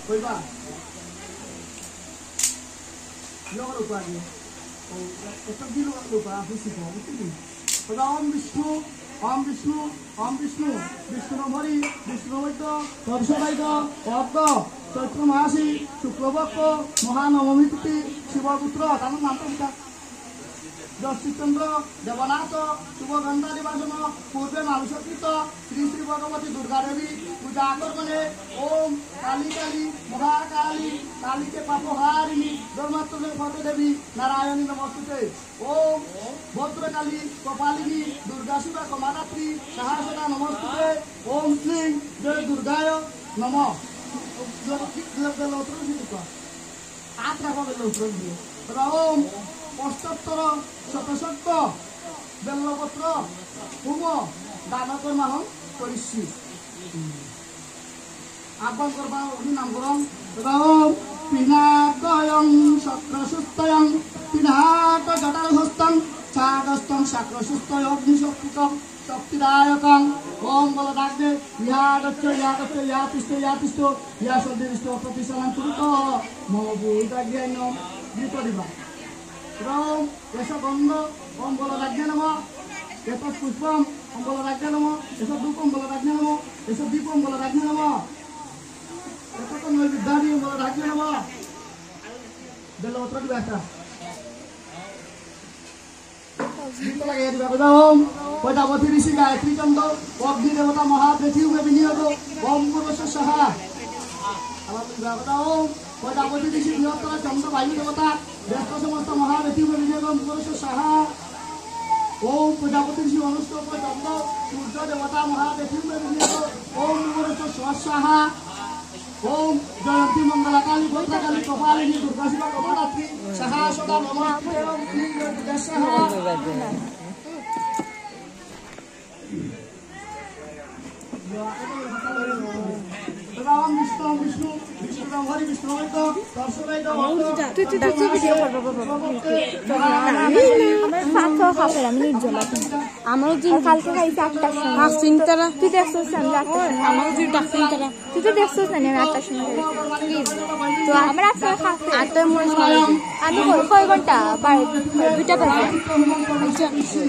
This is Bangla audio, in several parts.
কইবা লোক উপায় ও এটা দিলো উপায় খুশি বুঝলি ওম বিষ্ণু ওম বিষ্ণু ওম বিষ্ণু বিষ্ণু হরি বিষ্ণু বৈদ্য তৎসবাইদ অর্ধ চৈত্র মাসি শুক্লপক্ষ মহানবমী তিথি শিবপুত্র তার নামটা দশচন্দ্র দেবনাথ শুভগন্ধা নিবাসন পূর্বে মানুষকৃত শ্রী শ্রী ভগবতী দুর্গা দেবী পূজা আকর্ষণে ওম কালী কালী মহাকালী কালীকে পাপহারিণী ধর্মাত্মক দেবী নারায়ণী নমস্তুতে ওম ভদ্রকালী কপালিনী দুর্গা শিবা কমারাত্রী সাহসদা নমস্তুতে ওম শ্রী জয় দুর্গায় নম ওম অষ্টোত্তর শতশত বেল্লপত্র হুম দান কর্মাহং করিষ্যি আহ্বান করবা অগ্নি নাম করম ওম পিনাকয়ং শক্রসুস্তয়ং পিনাক জটারহস্তং চাগস্তং শাক্রসুস্তয় অগ্নিশক্তিকং শক্তিদায়কং ওম বল ডাকবে ইয়াগচ্ছ ইয়াগচ্ছ ইয়াতিষ্ঠ ইয়াতিষ্ঠ ইয়াসদ্দিষ্ট প্রতিশালাং কুরুত মম বুদাজ্ঞান বিপরিবা ওম এস গন্ধ ওম বল রাজ্ঞা নম এস পুষ্পম ওম বল রাজ্ঞা নম এস ধূপম বল রাজ্ঞা নম এস দীপম বল রাজ্ঞা নম এস নৈবিদ্যাদি বল রাজ্ঞা নম বেলপত্র দিবা একটা ওম প্রজাপতি ঋষি গায়ত্রী চন্দ্র অগ্নি দেবতা মহাপৃথিবী বিনিয়োগ ওম পুরুষ সাহা ওম প্রজাপতি ঋষি বৃহত্তর চন্দ্র বায়ু দেবতা ব্যস্ত সমস্ত মহাপৃথিবী বিনিয়োগ পুরুষ সাহা ওম প্রজাপতি ঋষি অনুষ্ঠব চন্দ্র সূর্য দেবতা মহাপৃথিবী বিনিয়োগ ওম পুরুষ স্বসাহা ওম জয়ন্তী মঙ্গলা কালী ভদ্রকালী কপালিনী দুর্গা শিবা কমলাত্রী সাহা সদা নমস্তে ওম শ্রী দুর্গা সাহা রাম বিষ্ণু বিষ্ণু বিষ্ণু হরি বিষ্ণু বৈদ্য তৎসবাইদ আমার জিন কালকে খাইছে 8টার সময় চিন্তারা তুই দেখছিস আমি 8টার সময় আমার জিন চিন্তারা তুই তো দেখছিস না আমি 8টার সময় প্লিজ তো আমরা 8টার মনে আমি কয় ঘন্টা 2টা বাজে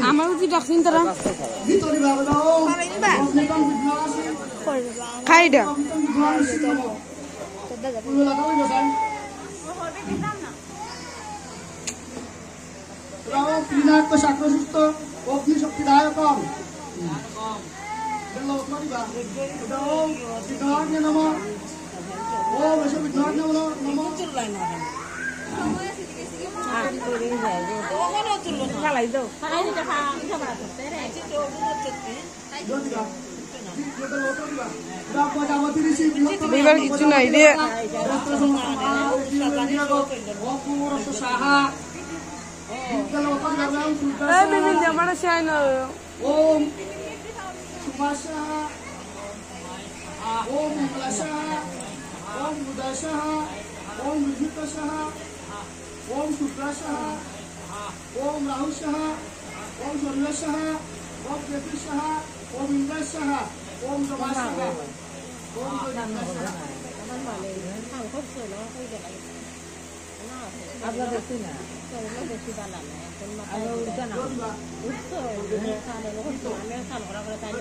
আমার জিন চিন্তারা খাইডা পিনাক শাক্রসুস্থ অগ্নি শক্তিদায়ক ওম বিঘ্নাগ্নে নম ওম এস বিঘ্নাগ্নে নম কিছু নাই রে ওম সুভাষাহ ওম মঙ্গলাশাহ ওম বুধাশাহ ওম বিভূতাশাহ ওম শুক্রাশাহ ওম রাহুশাহ ওম শর্যশাহ ওম কেতুশাহ ওম ইন্দ্রাশাহ ওম জমাশাহ ওম জয়নাশাহ आपला देखते ना देखते बाला ना अरे उनका ना उसको खाने लोग तो हमें खाना करता है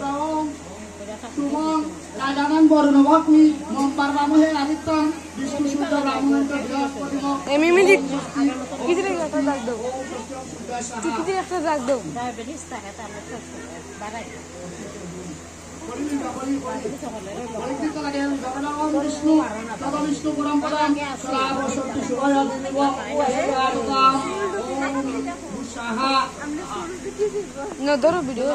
सुमं राजानन बरुणवग्नि मम पार्वामहे आदित्यं विष्णु शुद्ध ब्राह्मण बृहस्पति एमिमी कितने একটা ডাক দাও কিতনে একটা ডাক দাও डायबिटीज ता है ता बारा विष्णु तथा विष्णु परंपरा श्रावशक्ति शुभया no ধরো ভিডিও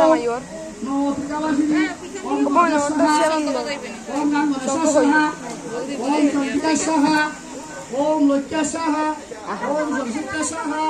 মাইor no trikalashini ওম নমঃ ओम नमः ओम संकिता साहा ओम लक्ष्य साहा ओम संसिता साहा